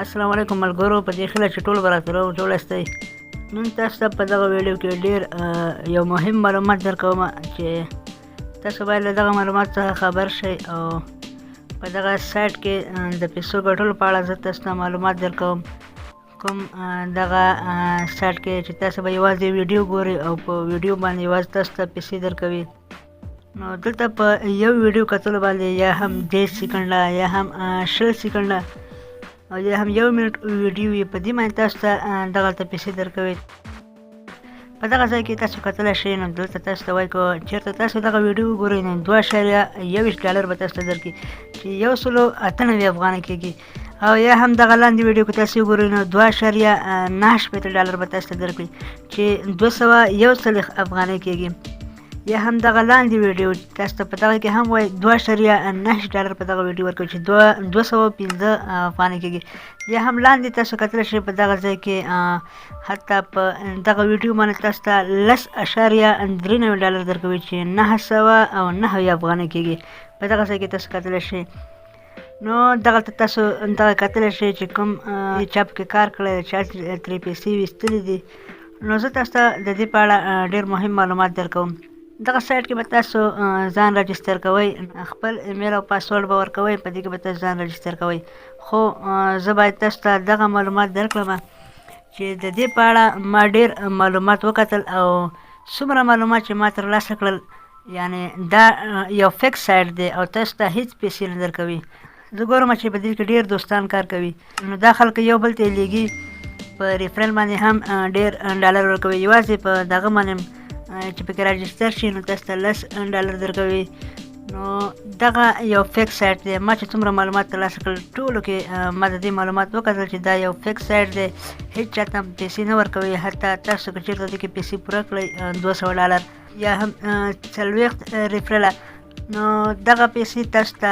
السلام علیکم ملګرو، په دې خیله چې ټول به راته جوړ یاستئ. نن تاسو ته په دغه ویډیو کې ډېر یو مهم معلومات درکوم چې تاسو باید له دغه معلومات څخه خبر شئ او په دغه سایټ کې د پیسو ګټلو په اړه زه تاسو ته معلومات درکوم. کوم دغه سایټ کې چې تاسو به یوازې ویډیو ګورئ او په ویډیو باندې یوازې تاسو ته پیسې درکوي. نو دلته په یو ویډیو کتلو باندې یا هم 10 سیکنډه یا هم 20 سیکنډه او یا هم 1 منټ ویډیو وي، په دې باندې تاسو ته دغلته پیسې درکوي. په دغه ځای کې تاسو کتلی شئ. نو دلته تاسو ته وایي که چېرته تاسو دغه ویډیو وګورئ نو $2.21 به تاسو ته درکړي چې 198 افغانۍ کېږي، او یا هم دغه لاندې ویډیو کې تاسو وګورئ نو $2.49 به تاسو ته درکړي چې 241 افغانۍ کېږي. یا هم دغه لاندې ویډیو تاسو ته په دغه کې هم وایي $2.9 په دغه ویډیو ورکوي چې 215 افغانۍ کېږي. یا هم لاندې تاسو کتلی شئ په دغه ځای کې حتی په دغه ویډیو باندې تاسو ته $10.93 درکوي چې 909 افغانۍ کېږي. په دغه ځای کې تاسو کتلی شئ. نو دغلته تاسو دغه کتلی شئ چې کوم چا پکې کار کړی دی، چا ترې پیسې ویستلي دي. نو زه تاسو ته د دې په اړه ډېر مهم معلومات درکوم. دغه سایټ کې به تاسو ځان رجسټر کوئ، خپل ایمیل او پاسورډ به ورکوئ، په دې کې به تاسو ځان رجسټر کوئ. خو زه باید تاسو ته دغه معلومات درکړم چې د دې په اړه ما ډېر معلومات وکتل او څومره معلومات چې ما ترلاسه کړل، یعنې دا یو فیک سایټ دی او تاسو ته هیڅ پیسې نه درکوي. زه ګورم چې په دې کې ډېر دوستان کار کوي، نو دا خلک یو بل ته لیږي، په ریفرل باندې هم ډېر ډالر ورکوي. یوازې په دغه باندې چې پکې راجسټر شي نو تاسو ته $10 درکوي. نو دغه یو فیک سایټ دی. ما چې څومره معلومات ترلاسه کړل ټولو کې ما د دې معلومات وکتل چې دا یو فیک سایټ دی، هیڅ چا ته پیسې نه ورکوي. حتی تاسو که چېرته دې کې پیسې پوره کړئ $200 یا هم 40 ریفرله، نو دغه پیسې تاسو ته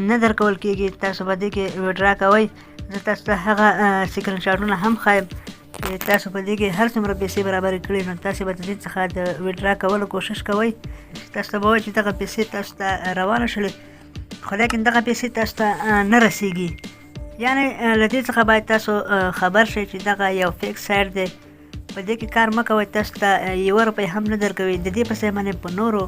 نه درکول کېږي، تاسو به دې کې ویډرا کوئ. زه تاسو ته هغه سکرین شاټونه هم ښایم چې تاسو په دې کې هر څومره پیسې برابرې کړي، نو تاسو به د دې څخه د ویډرا کولو کوشش کوئ. تاسو ته به وایي چې دغه پیسې تاسو ته روانه شولې، خو لیکن دغه پیسې تاسو ته نه رسیږي. یعنې له دې څخه باید تاسو خبر شئ چې دغه یو فیک سایټ دی. په دې کې کار مه کوئ، تاسو ته 1 روپۍ هم نه درکوي. د دې په ځای باندې په نورو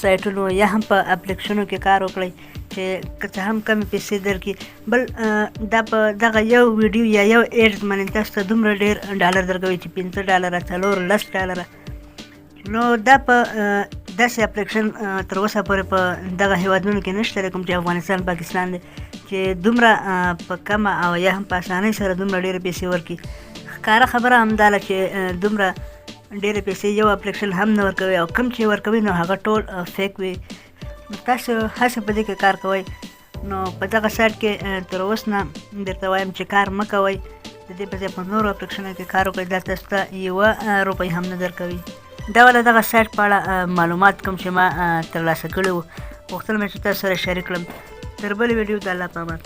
سایټونو یا هم په اپلیکیشنو کې کار وکړئ چې که څه هم کمې پیسې درکړي. بل دا په دغه یو ویډیو یا یو ایډ باندې تاسو ته دومره ډېر ډالر درکوي چې $5 $4 $10. نو دا په داسې اپلیکیشن تر اوسه پورې په دغه هېوادونو کې نشته دی، کوم چې افغانستان پاکستان دی، چې دومره په کمه او یا هم په اسانۍ سره دومره ډېرې پیسې ورکړي. ښکاره خبره همدا ده چې دومره ډېرې پیسې یو اپلیکیشن هم نه ورکوي، او کوم چې ورکوي نو هغه ټول فیک وي. نو تاسو هسې په دې کې کار کوئ. نو په دغه سایټ کې تر اوس نه درته وایم چې کار مه کوئ. د دې په ځای په نورو اپلیکیشنو کې کار وکړئ، دا تاسو ته 1 روپۍ هم نه درکوي. دا والا دغه سایټ په اړه معلومات کوم چې ما ترلاسه کړي وو، غوښتل مې چې تاسو سره شریک کړم. تر بلې ویډیو د الله په امان.